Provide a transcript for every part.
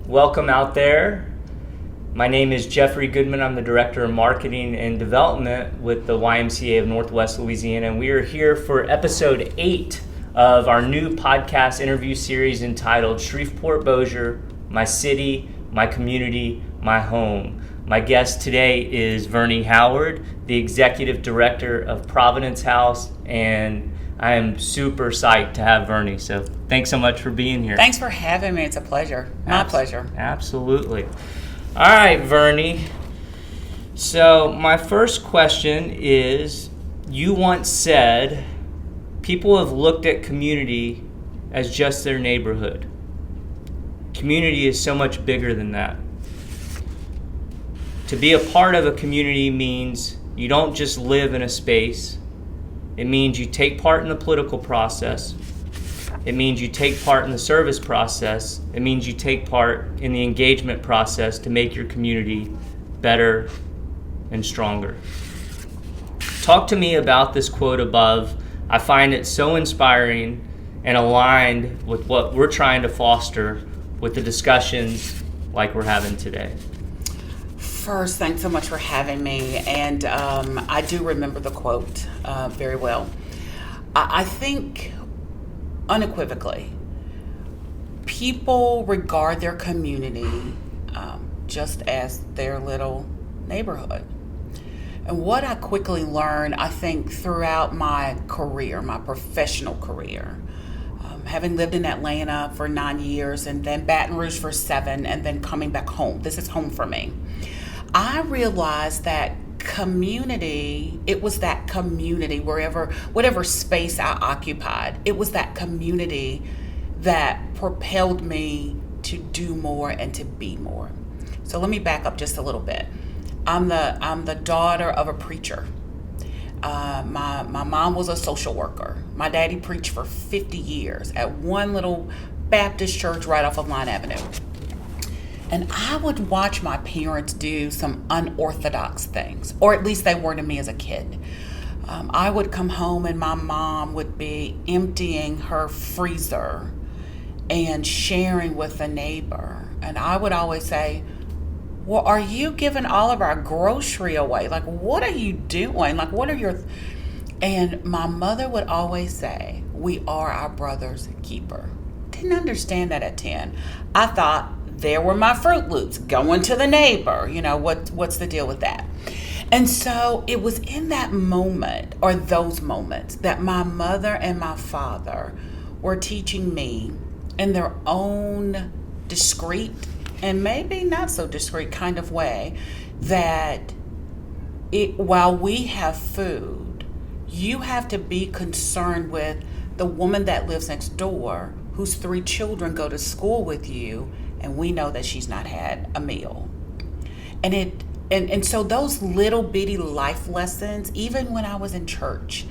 Welcome out there. My name is Jeffrey Goodman. I'm the Director of Marketing and Development with the YMCA of Northwest Louisiana, and we are here for episode 8 of our new podcast interview series entitled Shreveport-Bossier, My City, My Community, My Home. My guest today is Verni Howard, the Executive Director of Providence House, and I am super psyched to have Verni, so thanks so much for being here. Thanks for having me. It's a pleasure. My pleasure. Absolutely. All right, Verni. So my first question is, you once said, people have looked at community as just their neighborhood. Community is so much bigger than that. To be a part of a community means you don't just live in a space. It means you take part in the political process. It means you take part in the service process. It means you take part in the engagement process to make your community better and stronger. Talk to me about this quote above. I find it so inspiring and aligned with what we're trying to foster with the discussions like we're having today. First, thanks so much for having me. And I do remember the quote very well. I think unequivocally, people regard their community just as their little neighborhood. And what I quickly learned, I think, throughout my career, my professional career, having lived in Atlanta for 9 years and then Baton Rouge for 7 and then coming back home. This is home for me. I realized that community, it was that community, whatever space I occupied, it was that community that propelled me to do more and to be more. So let me back up just a little bit. I'm the daughter of a preacher. My mom was a social worker. My daddy preached for 50 years at one little Baptist church right off of Line Avenue. And I would watch my parents do some unorthodox things, or at least they were to me as a kid. I would come home and my mom would be emptying her freezer and sharing with a neighbor. And I would always say, well, are you giving all of our grocery away? Like, what are you doing? Like, what are your... And my mother would always say, we are our brother's keeper. Didn't understand that at 10. I thought, there were my Fruit Loops going to the neighbor. You know, what's the deal with that? And so it was in that moment, or those moments, that my mother and my father were teaching me in their own discreet and maybe not so discreet kind of way that while we have food, you have to be concerned with the woman that lives next door whose 3 children go to school with you, and we know that she's not had a meal. And so those little bitty life lessons, even when I was in church,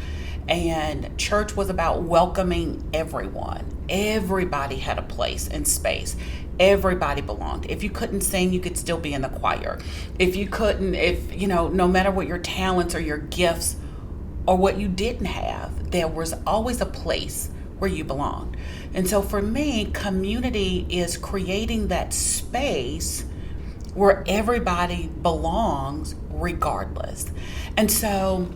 and church was about welcoming everyone. Everybody had a place and space. Everybody belonged. If you couldn't sing, you could still be in the choir. No matter what your talents or your gifts or what you didn't have, there was always a place where you belonged. And so for me, community is creating that space where everybody belongs regardless. And so,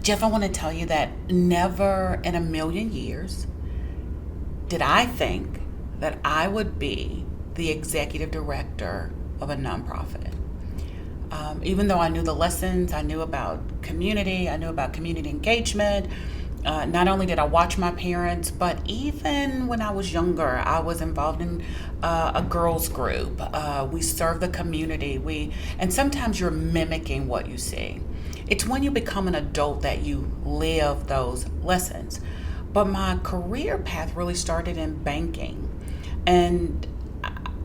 Jeff, I want to tell you that never in a million years did I think that I would be the executive director of a nonprofit. Even though I knew the lessons, I knew about community, I knew about community engagement. Not only did I watch my parents, but even when I was younger, I was involved in a girls group. We serve the community. And sometimes you're mimicking what you see. It's when you become an adult that you live those lessons. But my career path really started in banking. And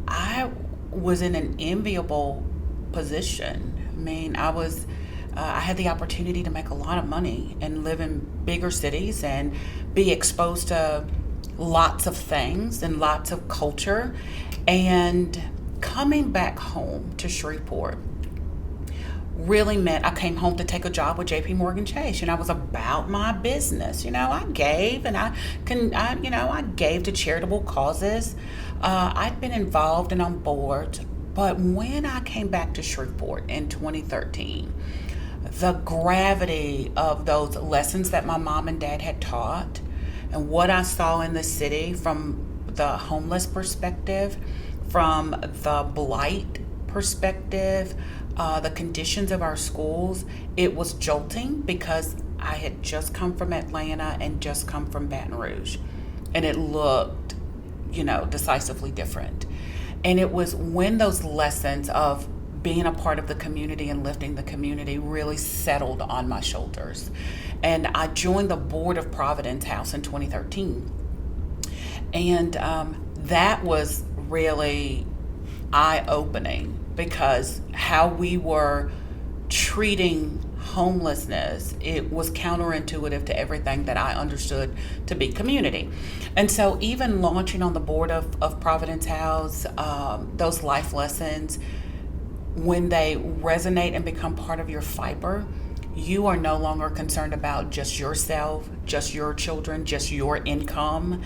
I was in an enviable position. I mean, I had the opportunity to make a lot of money and live in bigger cities and be exposed to lots of things and lots of culture. And coming back home to Shreveport really meant I came home to take a job with JP Morgan Chase, and I was about my business. I gave, and I gave to charitable causes. I'd been involved and on board, but when I came back to Shreveport in 2013, the gravity of those lessons that my mom and dad had taught and what I saw in the city from the homeless perspective, from the blight perspective, the conditions of our schools, it was jolting because I had just come from Atlanta and just come from Baton Rouge. And it looked, decisively different. And it was when those lessons of being a part of the community and lifting the community really settled on my shoulders. And I joined the board of Providence House in 2013. And that was really eye-opening because how we were treating homelessness, it was counterintuitive to everything that I understood to be community. And so even launching on the board of Providence House, those life lessons, when they resonate and become part of your fiber, you are no longer concerned about just yourself, just your children, just your income.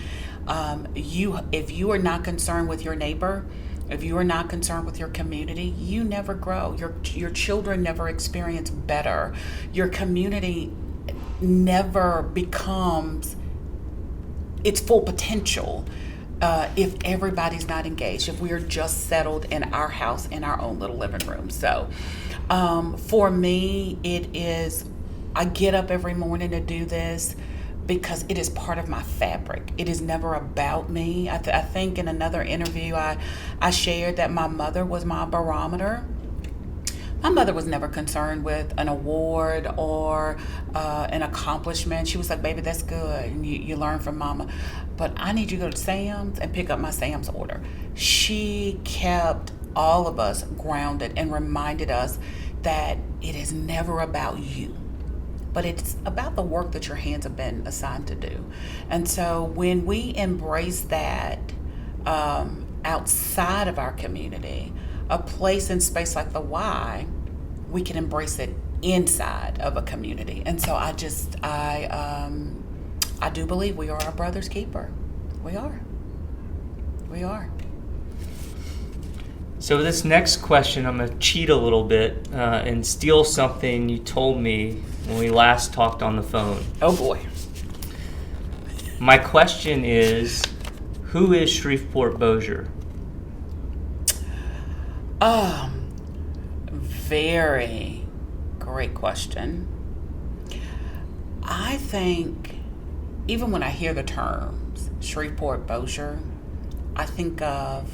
If you are not concerned with your neighbor, if you are not concerned with your community, you never grow. Your children never experience better. Your community never becomes its full potential if everybody's not engaged, if we are just settled in our house, in our own little living room. So for me, it is, I get up every morning to do this because it is part of my fabric. It is never about me. I think in another interview I shared that my mother was my barometer. My mother was never concerned with an award or an accomplishment. She was like, baby, that's good. And you learn from mama. But I need you to go to Sam's and pick up my Sam's order. She kept all of us grounded and reminded us that it is never about you, but it's about the work that your hands have been assigned to do. And so when we embrace that outside of our community, a place and space like the Y, we can embrace it inside of a community. And so I do believe we are our brother's keeper. We are. So this next question, I'm going to cheat a little bit and steal something you told me when we last talked on the phone. Oh boy. My question is, who is Shreveport-Bossier? Very great question. I think even when I hear the terms Shreveport-Bossier, I think of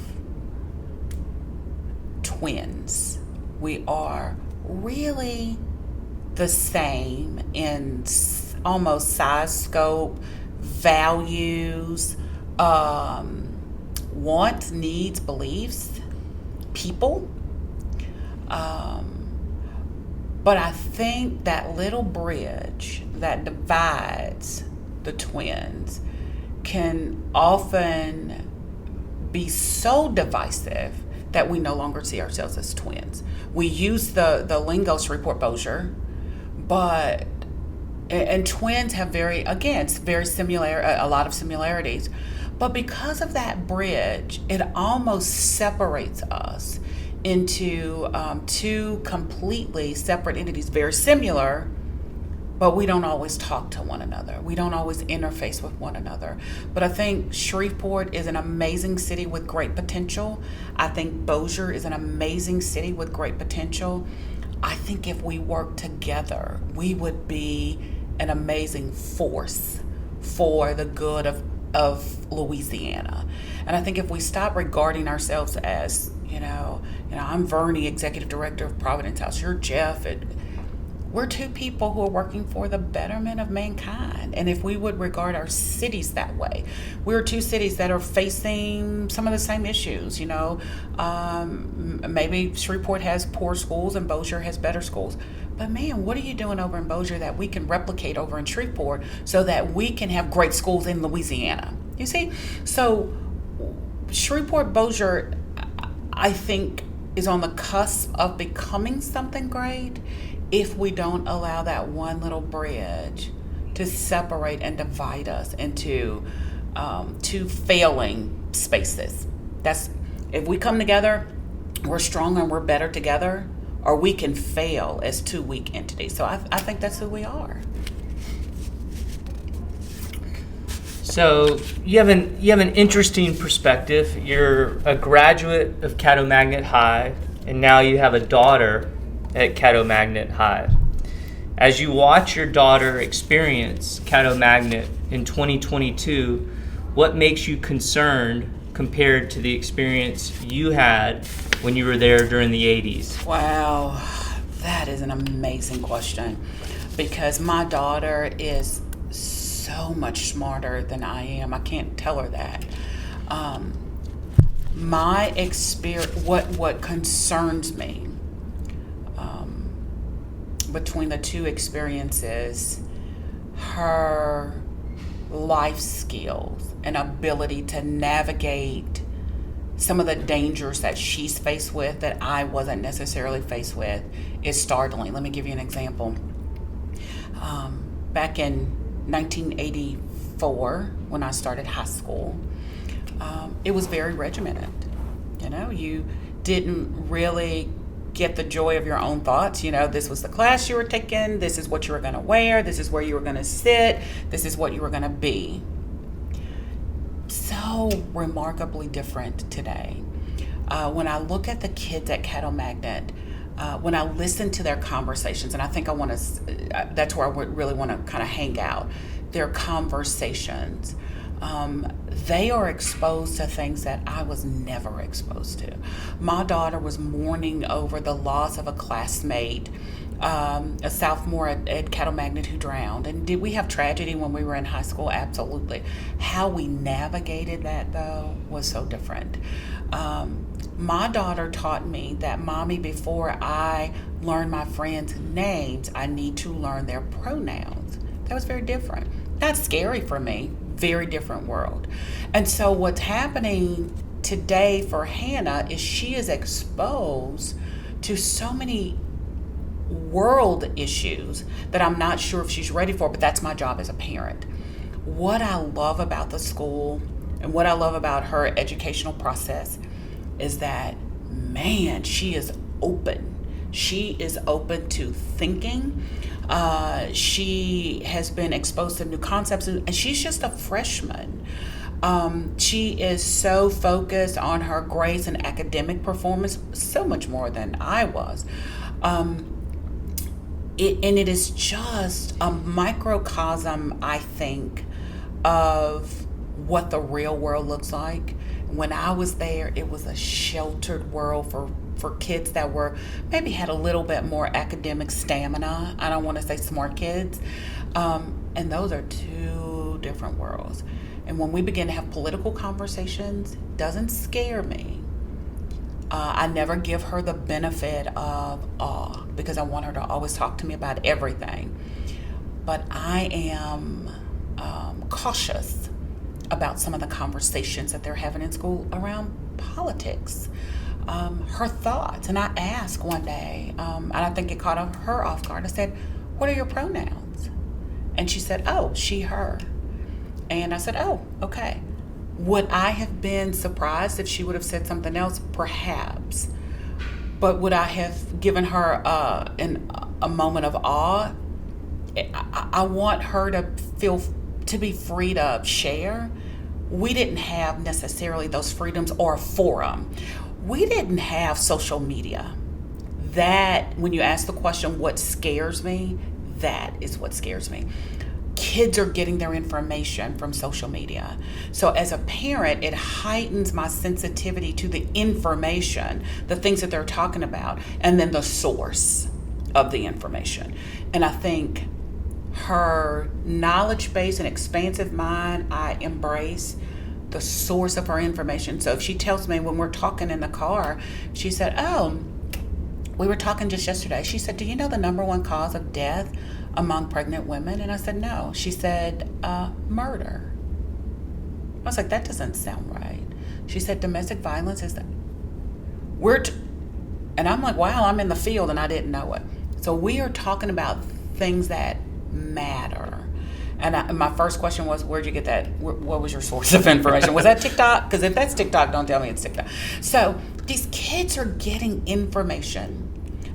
twins. We are really the same in almost size, scope, values, wants, needs, beliefs, people. But I think that little bridge that divides the twins can often be so divisive that we no longer see ourselves as twins. We use the lingo Shreveport-Bossier, and twins have very similar, a lot of similarities. But because of that bridge, it almost separates us into two completely separate entities, very similar, but we don't always talk to one another. We don't always interface with one another. But I think Shreveport is an amazing city with great potential. I think Bossier is an amazing city with great potential. I think if we work together, we would be an amazing force for the good of Louisiana. And I think if we stop regarding ourselves as, I'm Verni, Executive Director of Providence House, you're Jeff, we're two people who are working for the betterment of mankind. And if we would regard our cities that way, we're two cities that are facing some of the same issues. Maybe Shreveport has poor schools and Bossier has better schools. But man, what are you doing over in Bossier that we can replicate over in Shreveport so that we can have great schools in Louisiana? You see? So Shreveport-Bossier, I think, is on the cusp of becoming something great if we don't allow that one little bridge to separate and divide us into two failing spaces. If we come together, we're stronger and we're better together, or we can fail as two weak entities. So I think that's who we are. So you have an interesting perspective. You're a graduate of Caddo Magnet High, and now you have a daughter at Caddo Magnet High. As you watch your daughter experience Caddo Magnet in 2022, what makes you concerned compared to the experience you had when you were there during the 80s? Wow, that is an amazing question, because my daughter is so much smarter than I am. I can't tell her that. My experience, what concerns me between the two experiences, her life skills and ability to navigate some of the dangers that she's faced with that I wasn't necessarily faced with, is startling. Let me give you an example. Back in 1984, when I started high school, it was very regimented. You didn't really get the joy of your own thoughts. This was the class you were taking, this is what you were going to wear, this is where you were going to sit, this is what you were going to be. So remarkably different today. When I look at the kids at Caddo Magnet, when I listen to their conversations, and I think that's where I would really want to kind of hang out, their conversations, they are exposed to things that I was never exposed to. My daughter was mourning over the loss of a classmate, a sophomore at Caddo Magnet who drowned. And did we have tragedy when we were in high school? Absolutely. How we navigated that, though, was so different. My daughter taught me that, Mommy, before I learn my friends' names, I need to learn their pronouns. That was very different. That's scary for me. Very different world. And so what's happening today for Hannah is she is exposed to so many world issues that I'm not sure if she's ready for, but that's my job as a parent. What I love about the school and what I love about her educational process is that, man, she is open. She is open to thinking. She has been exposed to new concepts, and she's just a freshman. She is so focused on her grades and academic performance, so much more than I was. It is just a microcosm, I think, of what the real world looks like. When I was there, it was a sheltered world for kids that maybe had a little bit more academic stamina. I don't want to say smart kids. And those are two different worlds. And when we begin to have political conversations, it doesn't scare me. I never give her the benefit of awe, because I want her to always talk to me about everything. But I am cautious about some of the conversations that they're having in school around politics. Her thoughts. And I asked one day, and I think it caught her off guard. I said, "What are your pronouns?" And she said, "Oh, she, her." And I said, "Oh, okay." Would I have been surprised if she would have said something else? Perhaps. But would I have given her a moment of awe? I want her to be free to share. We didn't have necessarily those freedoms or a forum. We didn't have social media. That, when you ask the question, what scares me, that is what scares me. Kids are getting their information from social media. So as a parent, it heightens my sensitivity to the information, the things that they're talking about, and then the source of the information. And I think her knowledge base and expansive mind, I embrace the source of her information. So if she tells me when we're talking in the car, she said, "Oh, we were talking just yesterday." She said, "Do you know the number one cause of death among pregnant women?" And I said, "No." She said, "Murder." I was like, that doesn't sound right. She said, "Domestic violence is that." And I'm like, wow, I'm in the field and I didn't know it. So we are talking about things that matter. And my first question was, where'd you get that? What was your source of information? Was that TikTok? Because if that's TikTok, don't tell me it's TikTok. So these kids are getting information,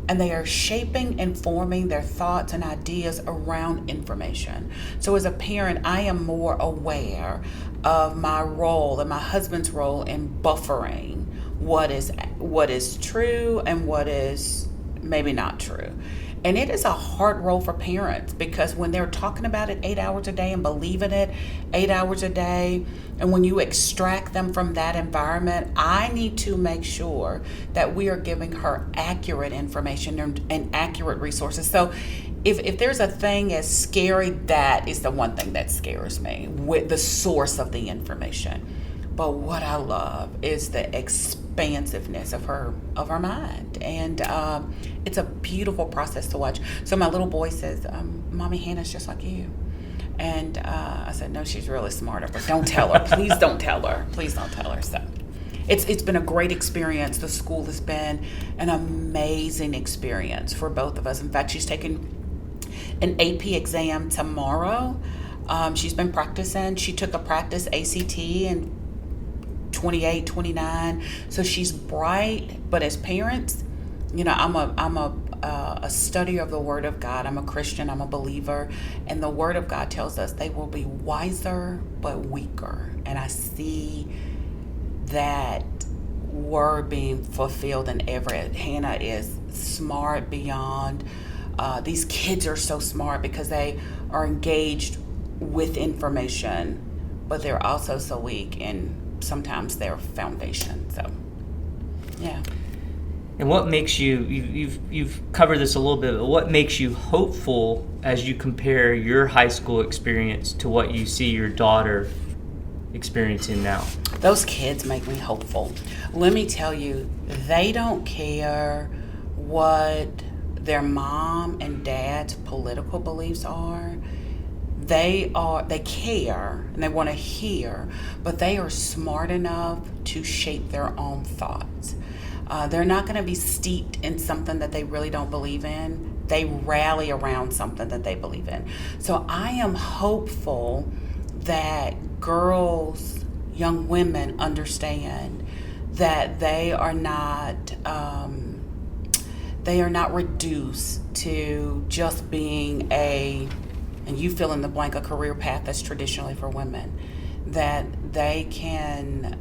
and they are shaping and forming their thoughts and ideas around information. So as a parent, I am more aware of my role and my husband's role in buffering what is true and what is maybe not true. And it is a hard role for parents, because when they're talking about it 8 hours a day and believing it 8 hours a day, and when you extract them from that environment, I need to make sure that we are giving her accurate information and accurate resources. So if there's a thing as scary, that is the one thing that scares me, with the source of the information. But what I love is the expansiveness of her mind, and it's a beautiful process to watch. So my little boy says, "Mommy, Hannah's just like you," and I said, "No, she's really smarter, but don't tell her. Please don't tell her. Please don't tell her." So it's been a great experience. The school has been an amazing experience for both of us. In fact, she's taking an AP exam tomorrow. She's been practicing. She took a practice ACT and 28, 29. So she's bright, but as parents, I'm a studier of the Word of God. I'm a Christian. I'm a believer, and the Word of God tells us they will be wiser but weaker. And I see that word being fulfilled in Everett. Hannah is smart beyond. These kids are so smart because they are engaged with information, but they're also so weak in sometimes their foundation. So yeah. And what makes you've covered this a little bit, but what makes you hopeful as you compare your high school experience to what you see your daughter experiencing now? Those kids make me hopeful. Let me tell you, they don't care what their mom and dad's political beliefs are. They care and they want to hear, but they are smart enough to shape their own thoughts. They're not going to be steeped in something that they really don't believe in. They rally around something that they believe in. So I am hopeful that girls, young women, understand that they are not reduced to just being and you fill in the blank, a career path that's traditionally for women, that they can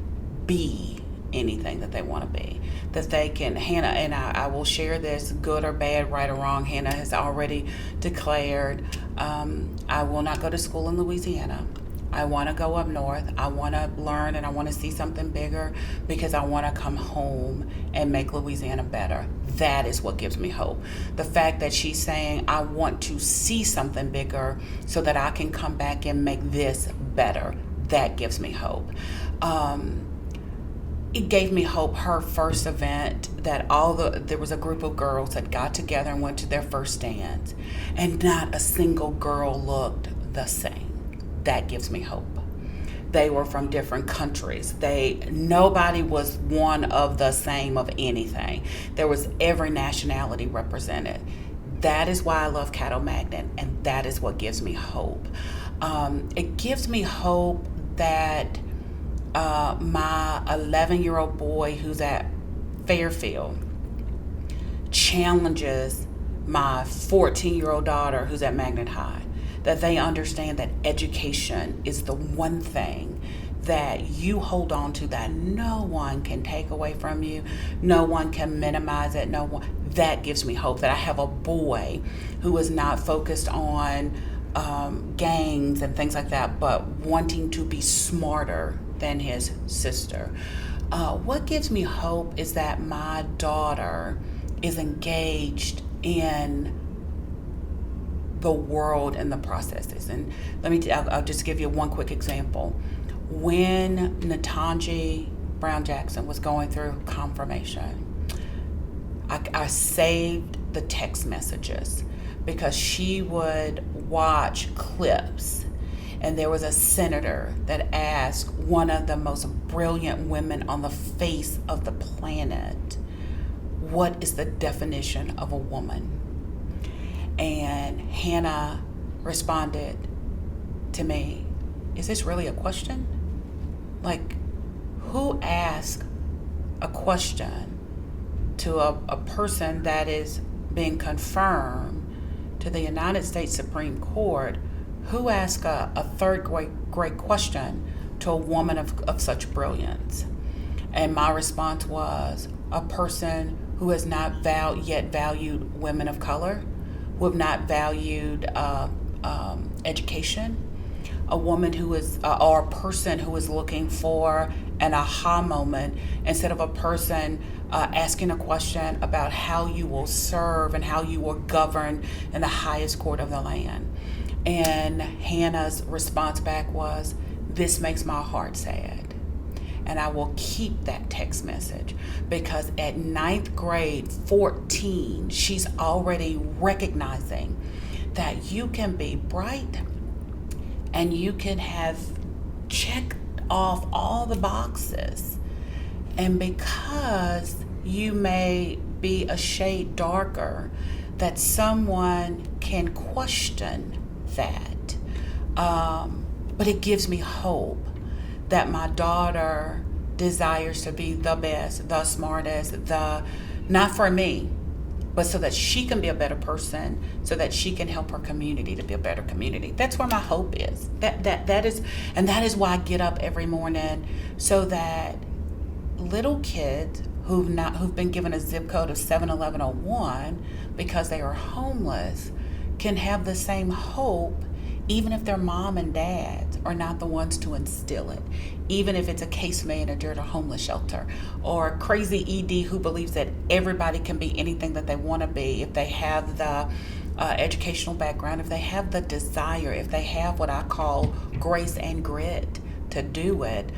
be anything that they want to be, that they can. Hannah, and I will share this, good or bad, right or wrong, Hannah has already declared, I will not go to school in Louisiana. I want to go up north. I want to learn and I want to see something bigger, because I want to come home and make Louisiana better. That is what gives me hope. The fact that she's saying, I want to see something bigger so that I can come back and make this better. That gives me hope. It gave me hope, her first event, that there was a group of girls that got together and went to their first dance, and not a single girl looked the same. That gives me hope. They were from different countries. Nobody was one of the same of anything. There was every nationality represented. That is why I love Caddo Magnet, and that is what gives me hope. It gives me hope that my 11-year-old boy who's at Fairfield challenges my 14-year-old daughter who's at Magnet High. That they understand that education is the one thing that you hold on to, that no one can take away from you, no one can minimize it, that gives me hope. That I have a boy who is not focused on gangs and things like that, but wanting to be smarter than his sister. What gives me hope is that my daughter is engaged in the world and the processes. And I'll just give you one quick example. When Natanji Brown Jackson was going through confirmation, I saved the text messages, because she would watch clips, and there was a senator that asked one of the most brilliant women on the face of the planet, what is the definition of a woman? And Hannah responded, to me, is this really a question? Like, who asks a question to a person that is being confirmed to the United States Supreme Court? Who asks a third grade question to a woman of such brilliance? And my response was, a person who has not yet valued women of color, who have not valued education, a woman who is, or a person who is looking for an aha moment, instead of a person asking a question about how you will serve and how you will govern in the highest court of the land. And Hannah's response back was, "This makes my heart sad." And I will keep that text message, because at 9th grade, 14, she's already recognizing that you can be bright and you can have checked off all the boxes. And because you may be a shade darker, that someone can question that. But it gives me hope that my daughter desires to be the best, the smartest, not for me, but so that she can be a better person, so that she can help her community to be a better community. That's where my hope is. That is why I get up every morning, so that little kids who've been given a zip code of 71101 because they are homeless can have the same hope, even if their mom and dad are not the ones to instill it. Even if it's a case manager at a homeless shelter, or a crazy ED who believes that everybody can be anything that they want to be, if they have the educational background, if they have the desire, if they have what I call grace and grit to do it.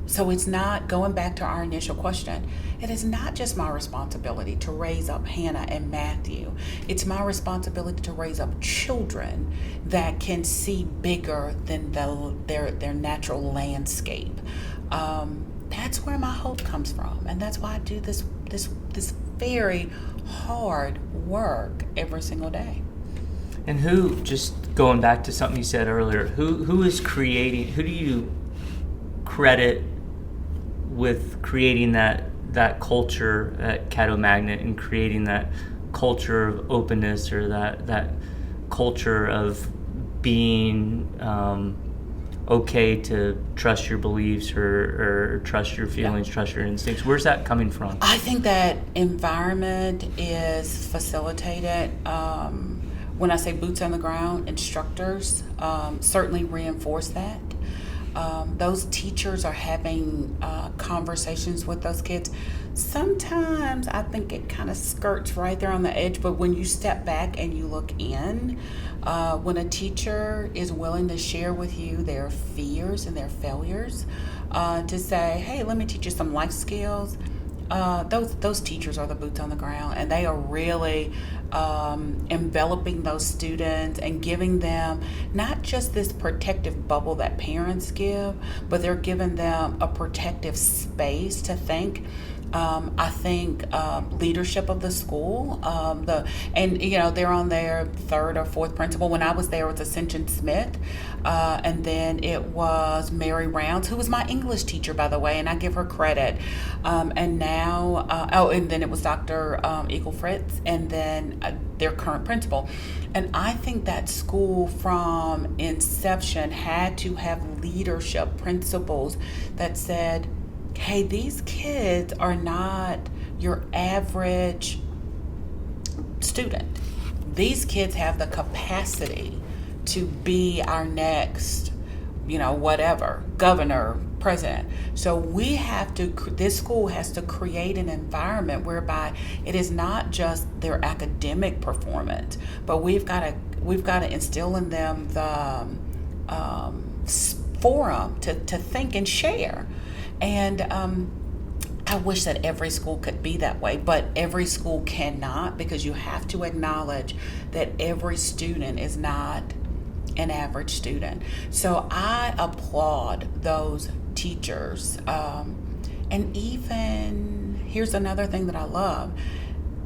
So it's not, going back to our initial question, it is not just my responsibility to raise up Hannah and Matthew. It's my responsibility to raise up children that can see bigger than their natural landscape. That's where my hope comes from, and that's why I do this very hard work every single day. And who, just going back to something you said earlier, who is creating? Who do you credit with creating that culture at Caddo Magnet, and creating that culture of openness, or that culture of being okay to trust your beliefs, or trust your feelings, trust your instincts? Where's that coming from? I think that environment is facilitated. When I say boots on the ground, instructors certainly reinforce that. Those teachers are having conversations with those kids. Sometimes I think it kind of skirts right there on the edge, but when you step back and you look in, when a teacher is willing to share with you their fears and their failures, to say, hey, let me teach you some life skills, those teachers are the boots on the ground, and they are really enveloping those students and giving them not just this protective bubble that parents give, but they're giving them a protective space to think. I think leadership of the school, they're on their third or fourth principal. When I was there, it was Ascension Smith, and then it was Mary Rounds, who was my English teacher, by the way, and I give her credit. And now, and then it was Dr. Eagle Fritz, and then their current principal. And I think that school from inception had to have leadership principles that said, hey, these kids are not your average student. These kids have the capacity to be our next, whatever, governor, president. So this school has to create an environment whereby it is not just their academic performance, but we've got to instill in them the forum to think and share. And I wish that every school could be that way, but every school cannot, because you have to acknowledge that every student is not an average student. So I applaud those teachers. And even, here's another thing that I love.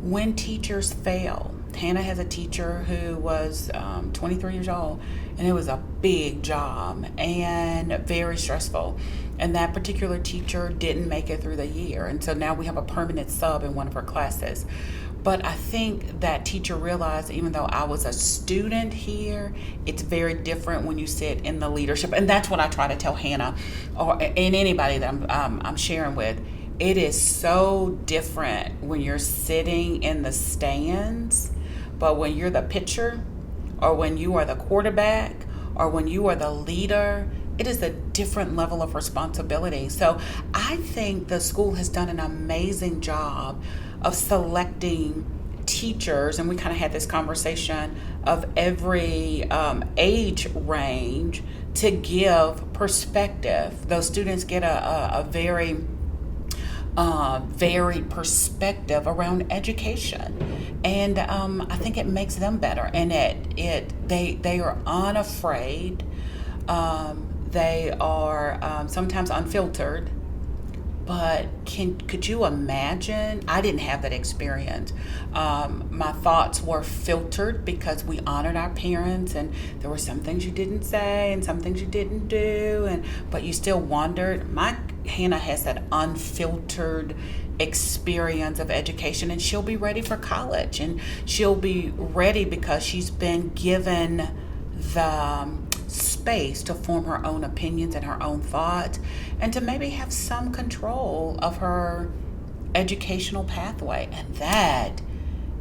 When teachers fail, Hannah has a teacher who was 23 years old, and it was a big job and very stressful. And that particular teacher didn't make it through the year. And so now we have a permanent sub in one of her classes. But I think that teacher realized, even though I was a student here, it's very different when you sit in the leadership. And that's what I try to tell Hannah and anybody that I'm sharing with. It is so different when you're sitting in the stands, but when you're the pitcher, or when you are the quarterback, or when you are the leader, it is a different level of responsibility. So I think the school has done an amazing job of selecting teachers, and we kind of had this conversation of every age range to give perspective. Those students get a very varied perspective around education, and I think it makes them better. And they are unafraid. They are sometimes unfiltered. But could you imagine? I didn't have that experience. My thoughts were filtered because we honored our parents, and there were some things you didn't say and some things you didn't do, but you still wondered. Hannah has that unfiltered experience of education, and she'll be ready for college, and she'll be ready because she's been given the space to form her own opinions and her own thoughts, and to maybe have some control of her educational pathway. And that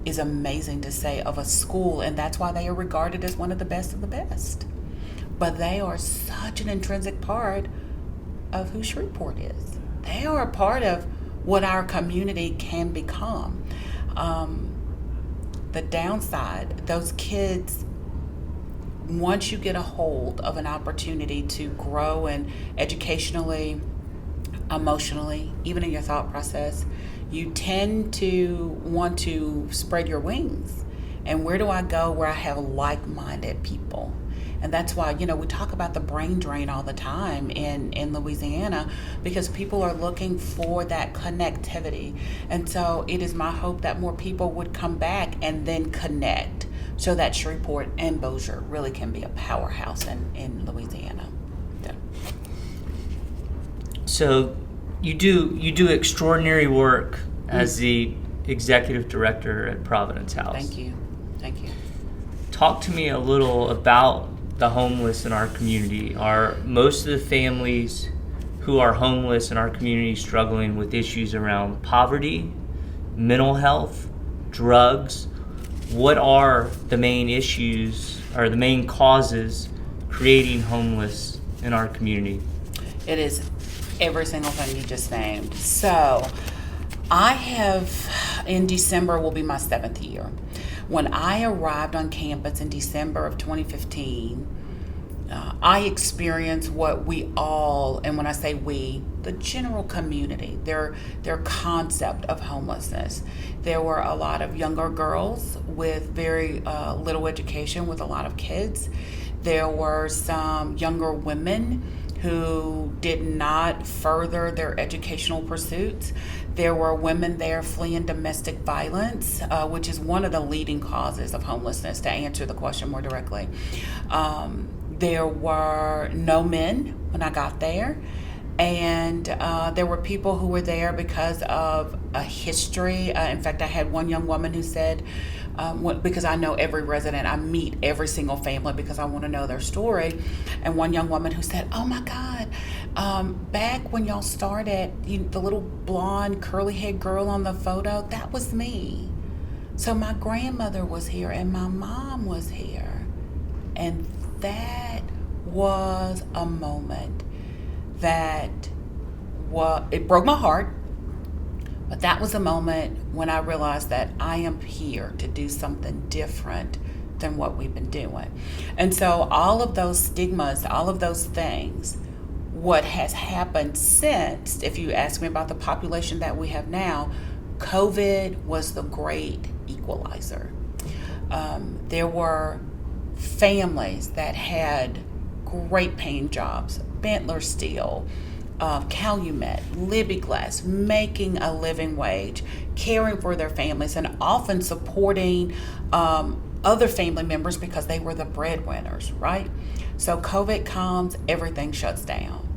is amazing to say of a school, and that's why they are regarded as one of the best of the best. But they are such an intrinsic part of who Shreveport is. They are a part of what our community can become. The downside, those kids, once you get a hold of an opportunity to grow and educationally, emotionally, even in your thought process, you tend to want to spread your wings. And where do I go where I have like-minded people? And that's why, we talk about the brain drain all the time in Louisiana, because people are looking for that connectivity. And so it is my hope that more people would come back and then connect, so that Shreveport and Bossier really can be a powerhouse in Louisiana. So you do extraordinary work as the executive director at Providence House. Thank you. Talk to me a little about the homeless in our community. Are most of the families who are homeless in our community struggling with issues around poverty, mental health, drugs? What are the main issues or the main causes creating homeless in our community? It is every single thing you just named. So I have, in December will be my 7th year. When I arrived on campus in December of 2015, I experienced what we all, and when I say we, the general community, their concept of homelessness. There were a lot of younger girls with very little education, with a lot of kids. There were some younger women who did not further their educational pursuits. There were women there fleeing domestic violence, which is one of the leading causes of homelessness, to answer the question more directly. There were no men when I got there, and there were people who were there because of a history. In fact, I had one young woman who said, because I know every resident, I meet every single family because I want to know their story. And one young woman who said, "Oh my God, back when y'all started, the little blonde curly haired girl on the photo, that was me. So my grandmother was here and my mom was here." And that was a moment that it broke my heart. But that was a moment when I realized that I am here to do something different than what we've been doing. And so all of those stigmas, all of those things, what has happened since, if you ask me about the population that we have now, COVID was the great equalizer. There were families that had great paying jobs, Bentler Steel, Calumet, Libby Glass, making a living wage, caring for their families, and often supporting other family members because they were the breadwinners, right? So COVID comes, everything shuts down.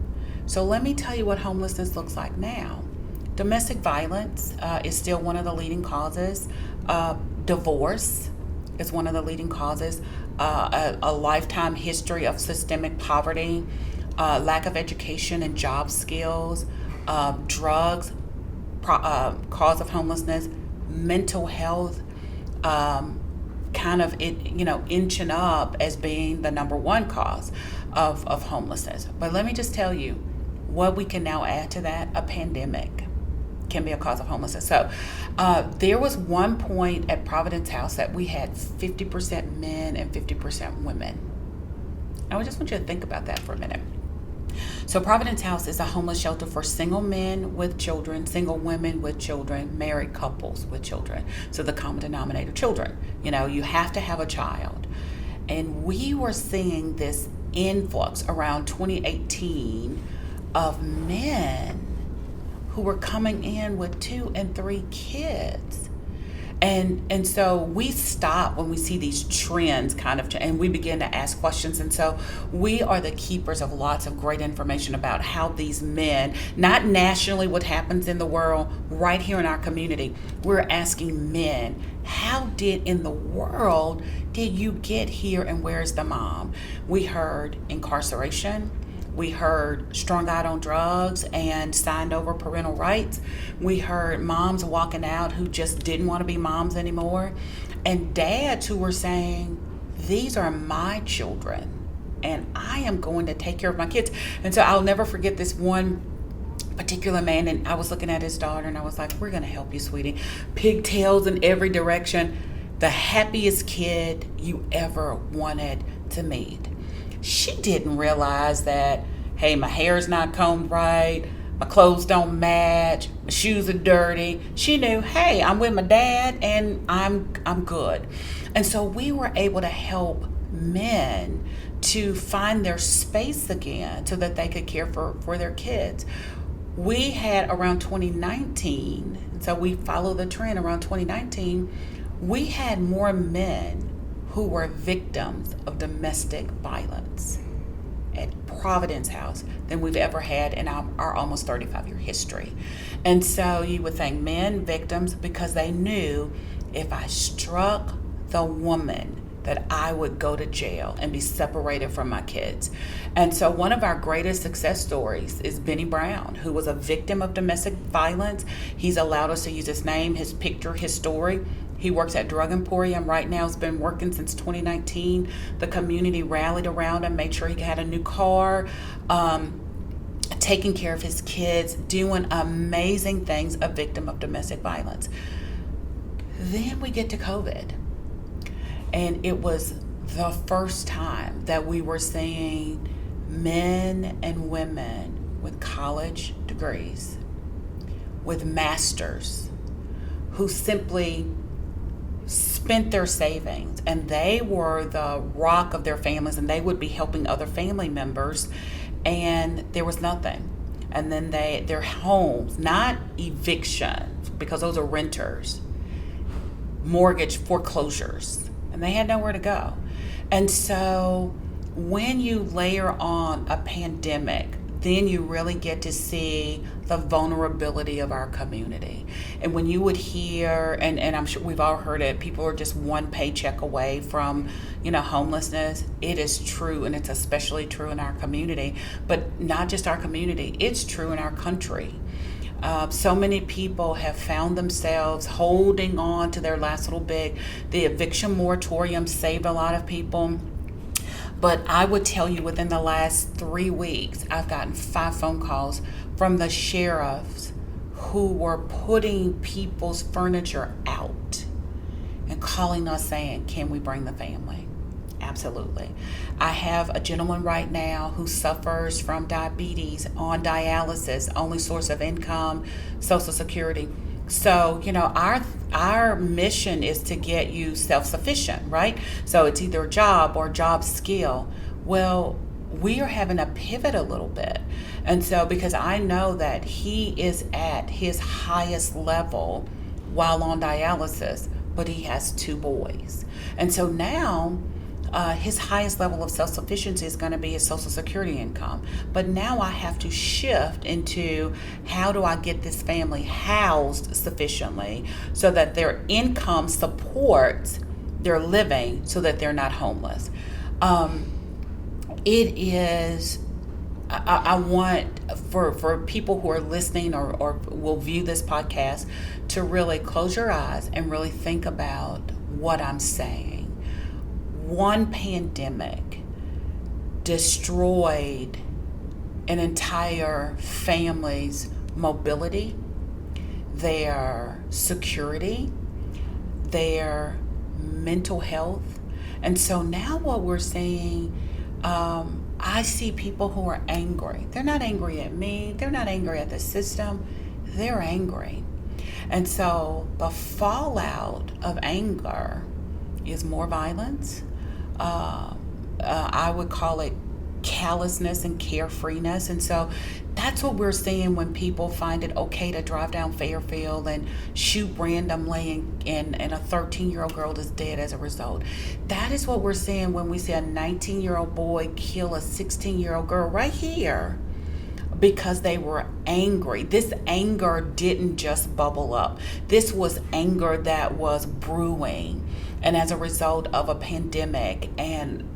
So let me tell you what homelessness looks like now. Domestic violence is still one of the leading causes. Divorce is one of the leading causes. A lifetime history of systemic poverty, lack of education and job skills, drugs, cause of homelessness, mental health, kind of inching up as being the number one cause of homelessness. But let me just tell you what we can now add to that. A pandemic can be a cause of homelessness. So there was one point at Providence House that we had 50% men and 50% women. I just want you to think about that for a minute. So Providence House is a homeless shelter for single men with children, single women with children, married couples with children. So the common denominator, children. You have to have a child. And we were seeing this influx around 2018 of men who were coming in with 2 and 3 kids. And so we stop when we see these trends and we begin to ask questions. And so we are the keepers of lots of great information about how these men, not nationally what happens in the world, right here in our community, we're asking men, how in the world did you get here and where's the mom? We heard incarceration. We heard strung out on drugs and signed over parental rights. We heard moms walking out who just didn't want to be moms anymore. And dads who were saying, these are my children and I am going to take care of my kids. And so I'll never forget this one particular man, and I was looking at his daughter and I was like, we're going to help you, sweetie. Pigtails in every direction. The happiest kid you ever wanted to meet. She didn't realize that, hey, my hair's not combed right, my clothes don't match, my shoes are dirty. She knew, hey, I'm with my dad and I'm good. And so we were able to help men to find their space again so that they could care for their kids. We had around 2019, so we follow the trend around 2019, we had more men who were victims of domestic violence at Providence House than we've ever had in our almost 35-year history. And so you would think men victims because they knew if I struck the woman that I would go to jail and be separated from my kids. And so one of our greatest success stories is Benny Brown, who was a victim of domestic violence. He's allowed us to use his name, his picture, his story. He works at Drug Emporium right now. He's been working since 2019. The community rallied around him, made sure he had a new car, taking care of his kids, doing amazing things, a victim of domestic violence. Then we get to COVID. And it was the first time that we were seeing men and women with college degrees, with masters, who simply spent their savings, and they were the rock of their families, and they would be helping other family members, and there was nothing. And then their homes, not evictions, because those are renters, mortgage foreclosures, and they had nowhere to go. And so when you layer on a pandemic, then you really get to see the vulnerability of our community. And when you would hear, and I'm sure we've all heard it, people are just one paycheck away from, homelessness. It is true, and it's especially true in our community, but not just our community, it's true in our country. So many people have found themselves holding on to their last little bit. The eviction moratorium saved a lot of people. But I would tell you within the last 3 weeks, I've gotten 5 phone calls from the sheriffs who were putting people's furniture out and calling us saying, can we bring the family? Absolutely. I have a gentleman right now who suffers from diabetes, on dialysis, only source of income, Social Security. So, our mission is to get you self-sufficient, right? So it's either a job or job skill. Well, we are having to pivot a little bit. And so, because I know that he is at his highest level while on dialysis, but he has 2 boys. And so now, his highest level of self-sufficiency is going to be his Social Security income. But now I have to shift into, how do I get this family housed sufficiently so that their income supports their living, so that they're not homeless. It is, I want for people who are listening or will view this podcast to really close your eyes and really think about what I'm saying. One pandemic destroyed an entire family's mobility, their security, their mental health. And so now what we're seeing, I see people who are angry. They're not angry at me. They're not angry at the system. They're angry. And so the fallout of anger is more violence. I would call it callousness and carefreeness. And so that's what we're seeing when people find it okay to drive down Fairfield and shoot randomly, and a 13-year-old girl is dead as a result. That is what we're seeing when we see a 19-year-old boy kill a 16-year-old girl right here, because they were angry. This anger didn't just bubble up. This was anger that was brewing. And as a result of a pandemic and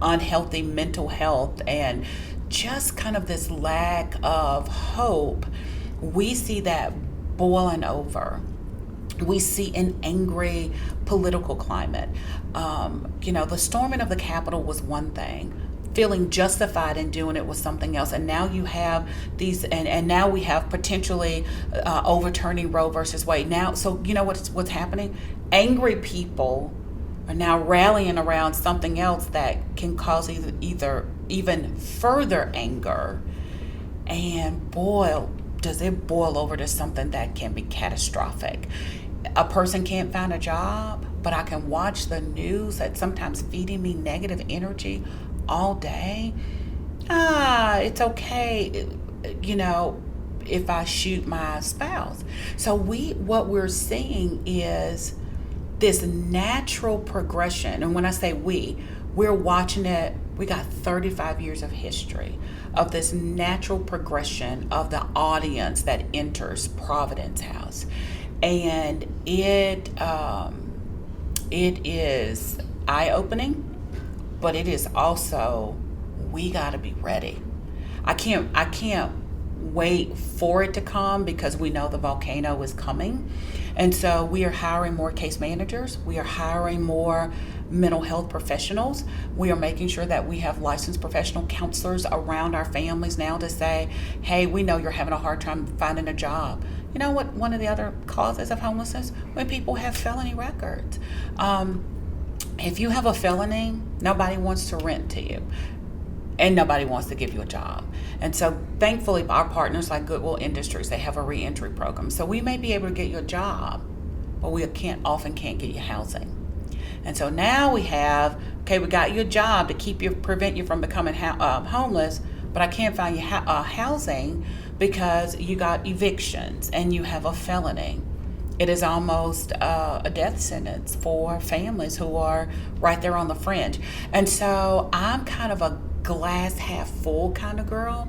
unhealthy mental health and just kind of this lack of hope, we see that boiling over. We see an angry political climate. The storming of the Capitol was one thing. Feeling justified in doing it was something else. And now you have these, and now we have potentially overturning Roe versus Wade. Now, so you know what's happening? Angry people are now rallying around something else that can cause either even further anger. And does it boil over to something that can be catastrophic. A person can't find a job, but I can watch the news that's sometimes feeding me negative energy all day. It's okay, if I shoot my spouse. So what we're seeing is this natural progression. And when I say we're watching it. We got 35 years of history of this natural progression of the audience that enters Providence House. And it is eye-opening, but it is also, we got to be ready. I can't wait for it to come, because we know the volcano is coming. And so we are hiring more case managers. We are hiring more mental health professionals. We are making sure that we have licensed professional counselors around our families now to say, hey, we know you're having a hard time finding a job. You know what? One of the other causes of homelessness, when people have felony records. If you have a felony, nobody wants to rent to you. And nobody wants to give you a job. And so thankfully, our partners like Goodwill Industries, they have a reentry program. So we may be able to get you a job, but we often can't get you housing. And so now we got you a job to prevent you from becoming homeless, but I can't find you housing because you got evictions and you have a felony. It is almost a death sentence for families who are right there on the fringe. And so I'm kind of a glass half full kind of girl.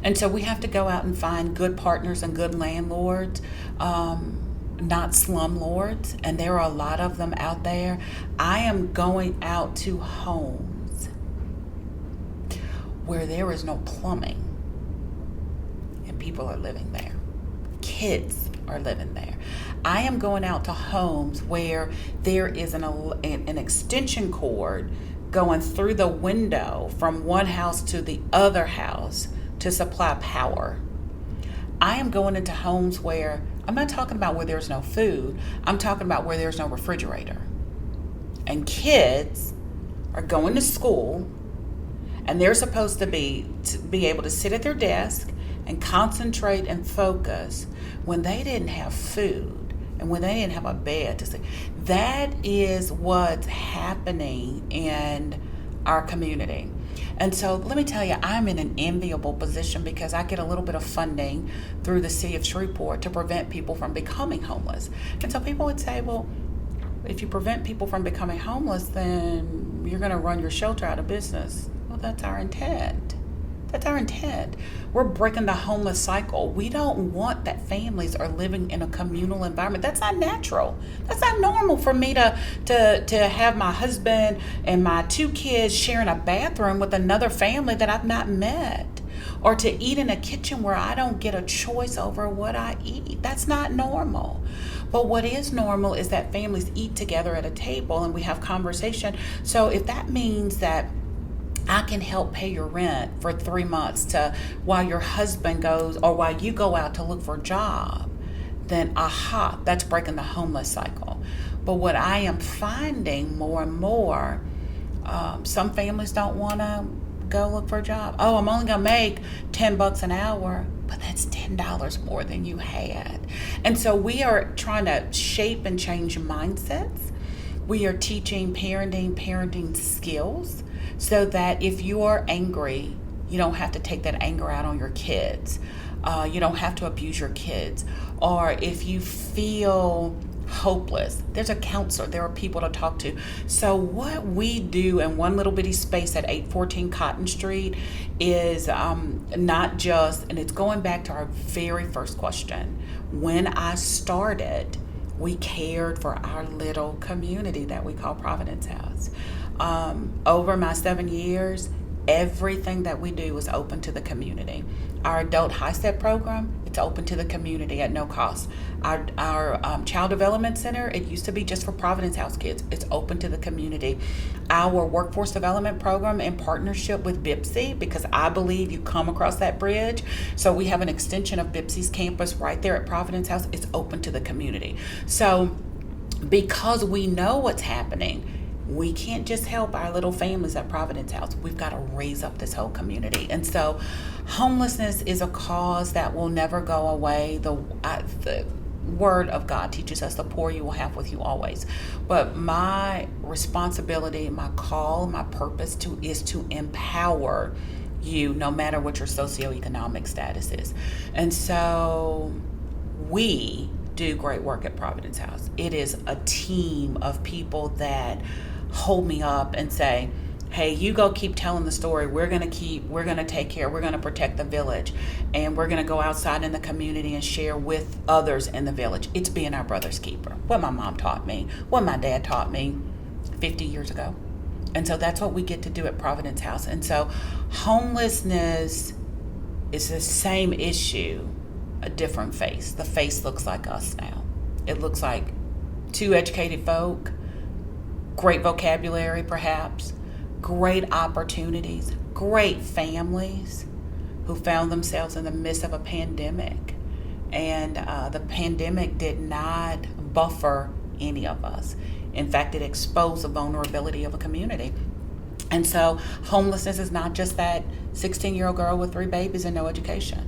And so we have to go out and find good partners and good landlords, not slumlords. And there are a lot of them out there. I am going out to homes where there is no plumbing and people are living there. Kids are living there. I am going out to homes where there is an extension cord going through the window from one house to the other house to supply power. I am going into homes where, I'm not talking about where there's no food, I'm talking about where there's no refrigerator. And kids are going to school and they're supposed to be able to sit at their desk and concentrate and focus when they didn't have food and when they didn't have a bed to sleep. That is what's happening in our community. And so let me tell you, I'm in an enviable position because I get a little bit of funding through the city of Shreveport to prevent people from becoming homeless. And so people would say, well, if you prevent people from becoming homeless, then you're going to run your shelter out of business. Well, that's our intent. That's our intent. We're breaking the homeless cycle. We don't want that families are living in a communal environment. That's not natural. That's not normal for me to have my husband and my 2 kids sharing a bathroom with another family that I've not met, or to eat in a kitchen where I don't get a choice over what I eat. That's not normal. But what is normal is that families eat together at a table and we have conversation. So if that means that I can help pay your rent for 3 months while your husband goes, or while you go out to look for a job, then that's breaking the homeless cycle. But what I am finding more and more, some families don't want to go look for a job. Oh, I'm only going to make $10 an hour, but that's $10 more than you had. And so we are trying to shape and change mindsets. We are teaching parenting skills, so that if you are angry, you don't have to take that anger out on your kids. You don't have to abuse your kids. Or if you feel hopeless, there's a counselor, there are people to talk to. So what we do in one little bitty space at 814 Cotton Street is not just, and it's going back to our very first question. When I started, we cared for our little community that we call Providence House. Over my 7 years, everything that we do is open to the community. Our adult high step program, it's open to the community at no cost. Our child development center, it used to be just for Providence House kids. It's open to the community. Our workforce development program in partnership with BIPSI, because I believe you come across that bridge. So we have an extension of BIPSI's campus right there at Providence House. It's open to the community. So because we know what's happening, we can't just help our little families at Providence House. We've got to raise up this whole community. And so homelessness is a cause that will never go away. The Word of God teaches us, the poor you will have with you always. But my responsibility, my call, my purpose is to empower you no matter what your socioeconomic status is. And so we do great work at Providence House. It is a team of people that hold me up and say, hey, you go keep telling the story. We're going to take care, we're going to protect the village, and we're going to go outside in the community and share with others in the village. It's being our brother's keeper. What my mom taught me, what my dad taught me 50 years ago. And so that's what we get to do at Providence House. And so homelessness is the same issue, a different face. The face looks like us now. It looks like 2 educated folk, great vocabulary perhaps, great opportunities, great families who found themselves in the midst of a pandemic. And the pandemic did not buffer any of us. In fact, it exposed the vulnerability of a community. And so homelessness is not just that 16-year-old girl with 3 babies and no education.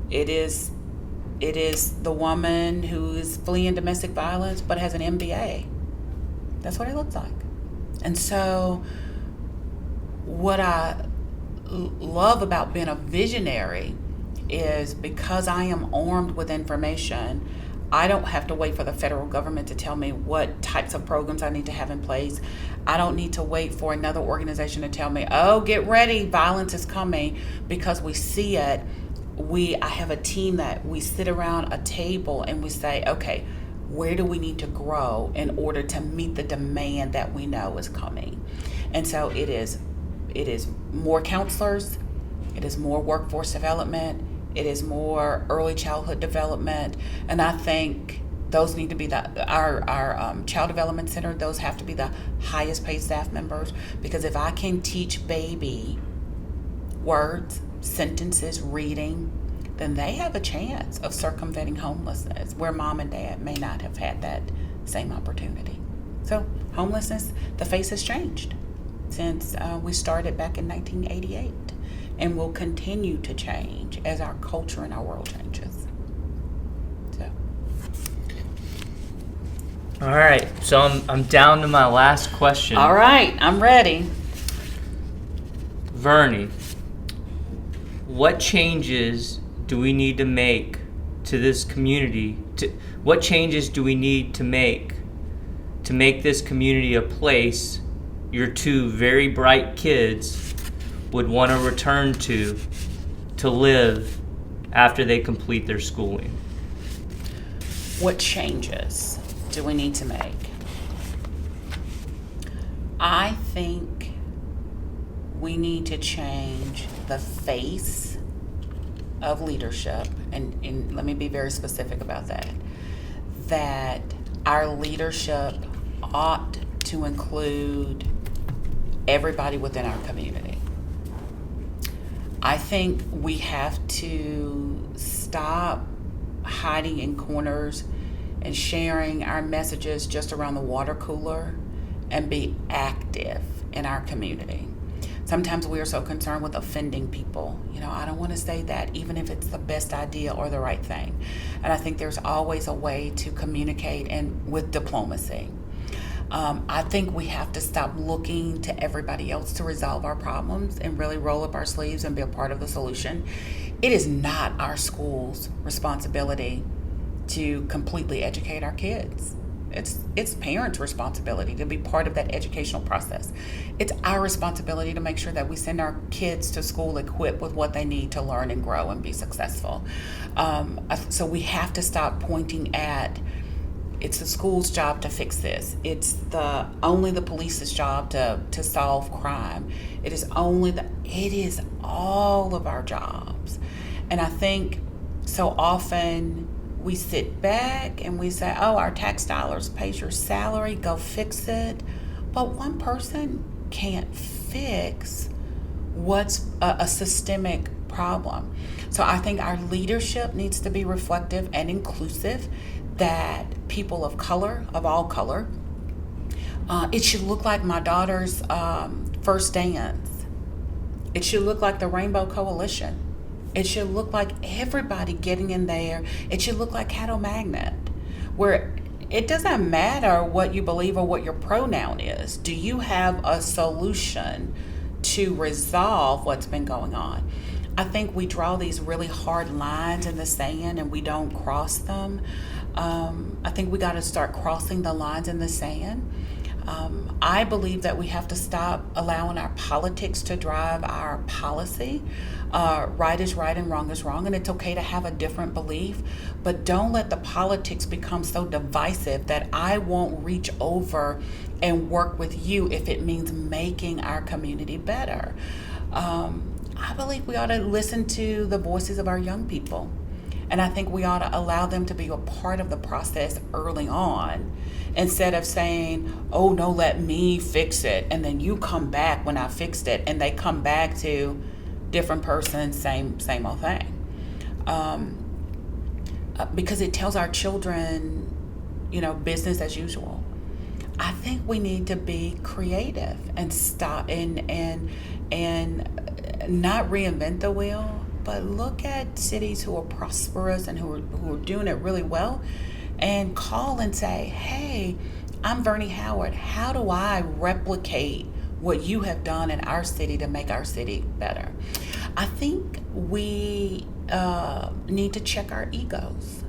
It is the woman who is fleeing domestic violence but has an MBA. That's what it looks like. And so what I love about being a visionary is because I am armed with information, I don't have to wait for the federal government to tell me what types of programs I need to have in place. I don't need to wait for another organization to tell me, oh, get ready, violence is coming, because we see it. I have a team that we sit around a table and we say, okay, where do we need to grow in order to meet the demand that we know is coming? And so it is more counselors, it is more workforce development, it is more early childhood development, and I think those need to be our child development center. Those have to be the highest paid staff members, because if I can teach baby words, sentences, reading, then they have a chance of circumventing homelessness where mom and dad may not have had that same opportunity. So homelessness, the face has changed since we started back in 1988, and will continue to change as our culture and our world changes. So. All right, so I'm down to my last question. All right, I'm ready. Verni, what changes do we need to make to this community? What changes do we need to make this community a place your two very bright kids would want to return to live after they complete their schooling? What changes do we need to make? I think we need to change the face of leadership, and let me be very specific about that. That our leadership ought to include everybody within our community. I think we have to stop hiding in corners and sharing our messages just around the water cooler and be active in our community. Sometimes we are so concerned with offending people. I don't want to say that, even if it's the best idea or the right thing. And I think there's always a way to communicate and with diplomacy. I think we have to stop looking to everybody else to resolve our problems and really roll up our sleeves and be a part of the solution. It is not our school's responsibility to completely educate our kids. It's parents' responsibility to be part of that educational process. It's our responsibility to make sure that we send our kids to school equipped with what they need to learn and grow and be successful. So we have to stop pointing at, it's the school's job to fix this. It's only the police's job to solve crime. It is all of our jobs. And I think so often we sit back and we say, oh, our tax dollars pays your salary, go fix it. But one person can't fix what's a systemic problem. So I think our leadership needs to be reflective and inclusive, that people of color, of all color, it should look like my daughter's first dance. It should look like the Rainbow Coalition. It should look like everybody getting in there. It should look like Caddo Magnet, where it doesn't matter what you believe or what your pronoun is. Do you have a solution to resolve what's been going on? I think we draw these really hard lines in the sand and we don't cross them. I think we got to start crossing the lines in the sand. I believe that we have to stop allowing our politics to drive our policy. Right is right and wrong is wrong, and it's okay to have a different belief, but don't let the politics become so divisive that I won't reach over and work with you if it means making our community better. I believe we ought to listen to the voices of our young people. And I think we ought to allow them to be a part of the process early on, instead of saying, oh, no, let me fix it. And then you come back when I fixed it. And they come back to different person, same old thing. Because it tells our children, business as usual. I think we need to be creative and stop and not reinvent the wheel, but look at cities who are prosperous and who are doing it really well, and call and say, hey, I'm Verni Howard. How do I replicate what you have done in our city to make our city better? I think we need to check our egos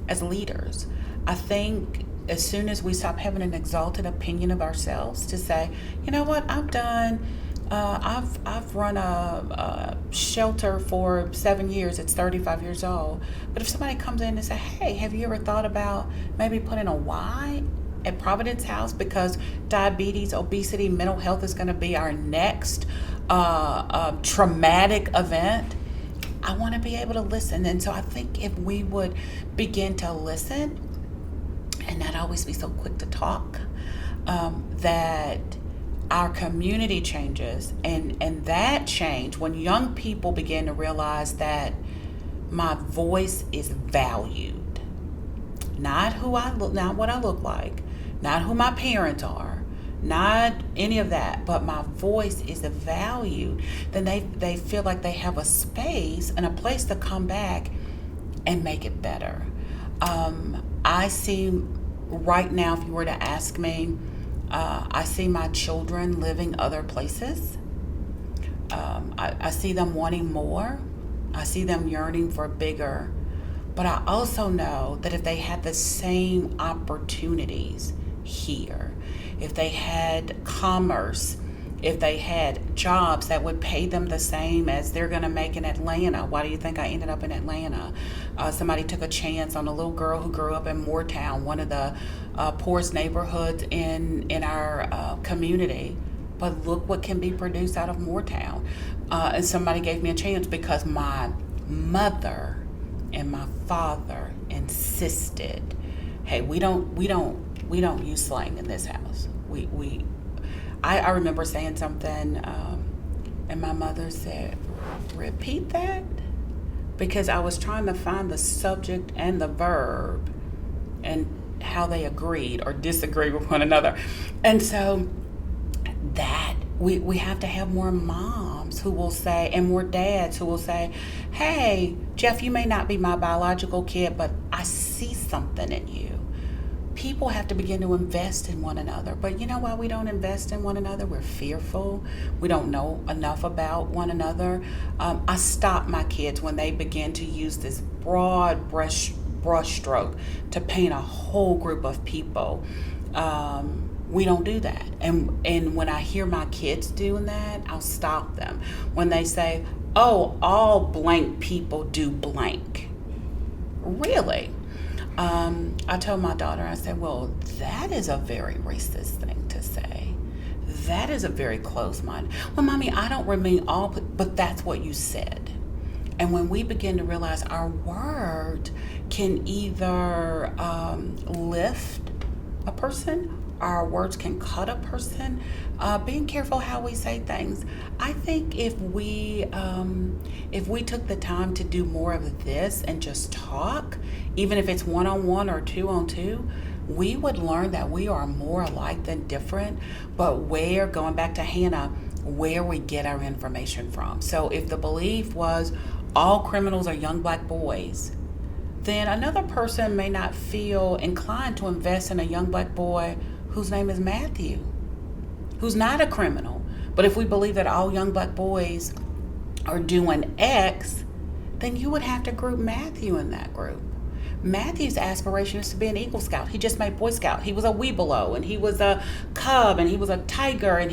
as leaders. I think as soon as we stop having an exalted opinion of ourselves, to say, you know what, I've done. I've run a shelter for 7 years. It's 35 years old. But if somebody comes in and say, hey, have you ever thought about maybe putting a Y at Providence House, because diabetes, obesity, mental health is going to be our next traumatic event? I want to be able to listen. And so I think if we would begin to listen and not always be so quick to talk, that our community changes, and that change, when young people begin to realize that my voice is valued, not who I look, not what I look like, not who my parents are, not any of that, but my voice is valued, then they feel like they have a space and a place to come back and make it better. I see right now, if you were to ask me, I see my children living other places. I see them wanting more. I see them yearning for bigger. But I also know that if they had the same opportunities here, if they had commerce, if they had jobs that would pay them the same as they're going to make in Atlanta. Why do you think I ended up in Atlanta? Somebody took a chance on a little girl who grew up in Moortown, one of the poorest neighborhoods in our community. But look what can be produced out of Moortown. And somebody gave me a chance because my mother and my father insisted, hey, we don't use slang in this house. I remember saying something, and my mother said, repeat that? Because I was trying to find the subject and the verb and how they agreed or disagreed with one another. And so that we have to have more moms who will say, and more dads who will say, hey, Jeff, you may not be my biological kid, but I see something in you. People have to begin to invest in one another. But you know why we don't invest in one another? We're fearful. We don't know enough about one another. I stop my kids when they begin to use this broad brushstroke to paint a whole group of people. We don't do that. And when I hear my kids doing that, I'll stop them. When they say, oh, all blank people do blank. Really? I told my daughter, I said, well, that is a very racist thing to say. That is a very closed-minded. Well, Mommy, I don't remain all, but that's what you said. And when we begin to realize our word can either lift a person, our words can cut a person, being careful how we say things. I think if we took the time to do more of this and just talk, even if it's one-on-one or two-on-two, we would learn that we are more alike than different, but going back to Hannah, where we get our information from. So if the belief was all criminals are young black boys, then another person may not feel inclined to invest in a young black boy whose name is Matthew, who's not a criminal. But if we believe that all young black boys are doing X, then you would have to group Matthew in that group. Matthew's aspiration is to be an Eagle Scout. He just made Boy Scout. He was a Webelow, and he was a Cub, and he was a Tiger, and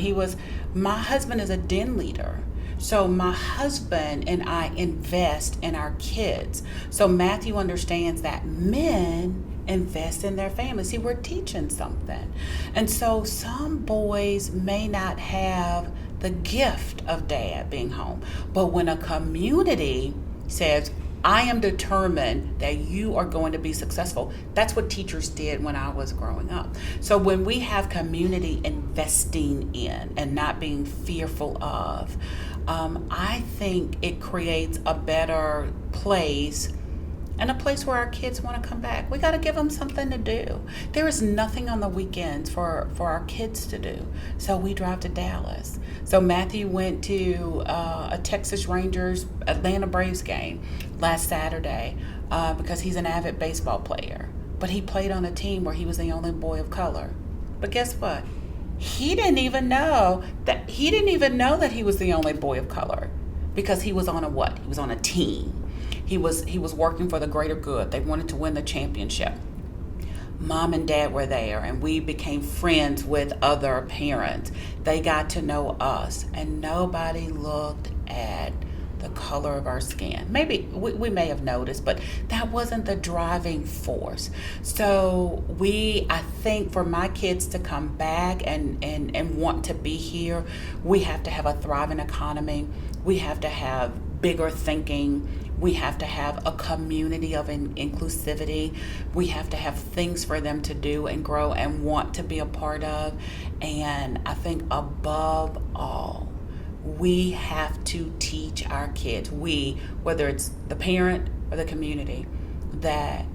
my husband is a den leader. So my husband and I invest in our kids. So Matthew understands that men invest in their families. See, we're teaching something. And so some boys may not have the gift of dad being home. But when a community says, I am determined that you are going to be successful. That's what teachers did when I was growing up. So when we have community investing in and not being fearful of, I think it creates a better place and a place where our kids want to come back. We got to give them something to do. There is nothing on the weekends for our kids to do. So we drive to Dallas. So Matthew went to a Texas Rangers Atlanta Braves game last Saturday because he's an avid baseball player. But he played on a team where he was the only boy of color. But guess what? He didn't even know that he was the only boy of color because he was on a what? He was on a team. He was working for the greater good. They wanted to win the championship. Mom and Dad were there, and we became friends with other parents. They got to know us, and nobody looked at the color of our skin. Maybe we may have noticed, but that wasn't the driving force. So I think for my kids to come back and want to be here, we have to have a thriving economy. We have to have bigger thinking. We have to have a community of inclusivity. We have to have things for them to do and grow and want to be a part of. And I think above all, we have to teach our kids, whether it's the parent or the community, that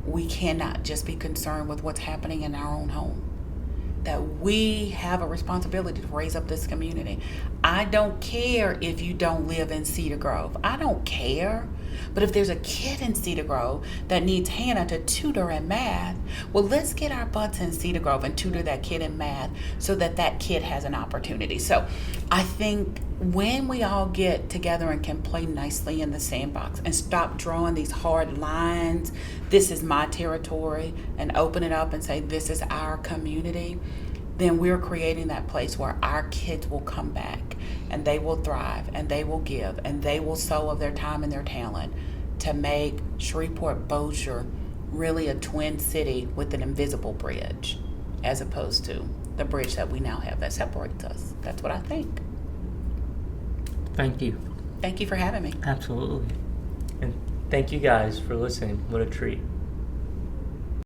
we cannot just be concerned with what's happening in our own home. That we have a responsibility to raise up this community. I don't care if you don't live in Cedar Grove. I don't care. But if there's a kid in Cedar Grove that needs Hannah to tutor in math, well, let's get our butts in Cedar Grove and tutor that kid in math so that that kid has an opportunity. So I think when we all get together and can play nicely in the sandbox and stop drawing these hard lines, this is my territory, and open it up and say, this is our community, then we're creating that place where our kids will come back and they will thrive and they will give and they will sow of their time and their talent to make Shreveport-Bossier really a twin city with an invisible bridge, as opposed to the bridge that we now have that separates us. That's what I think. Thank you. Thank you for having me. Absolutely. And thank you guys for listening. What a treat.